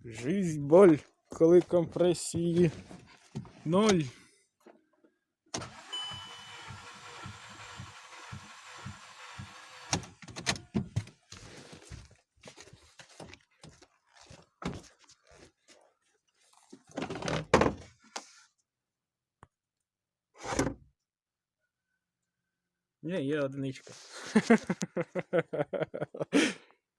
Жизнь боль, коли компресії ноль. Ні, є одиничка.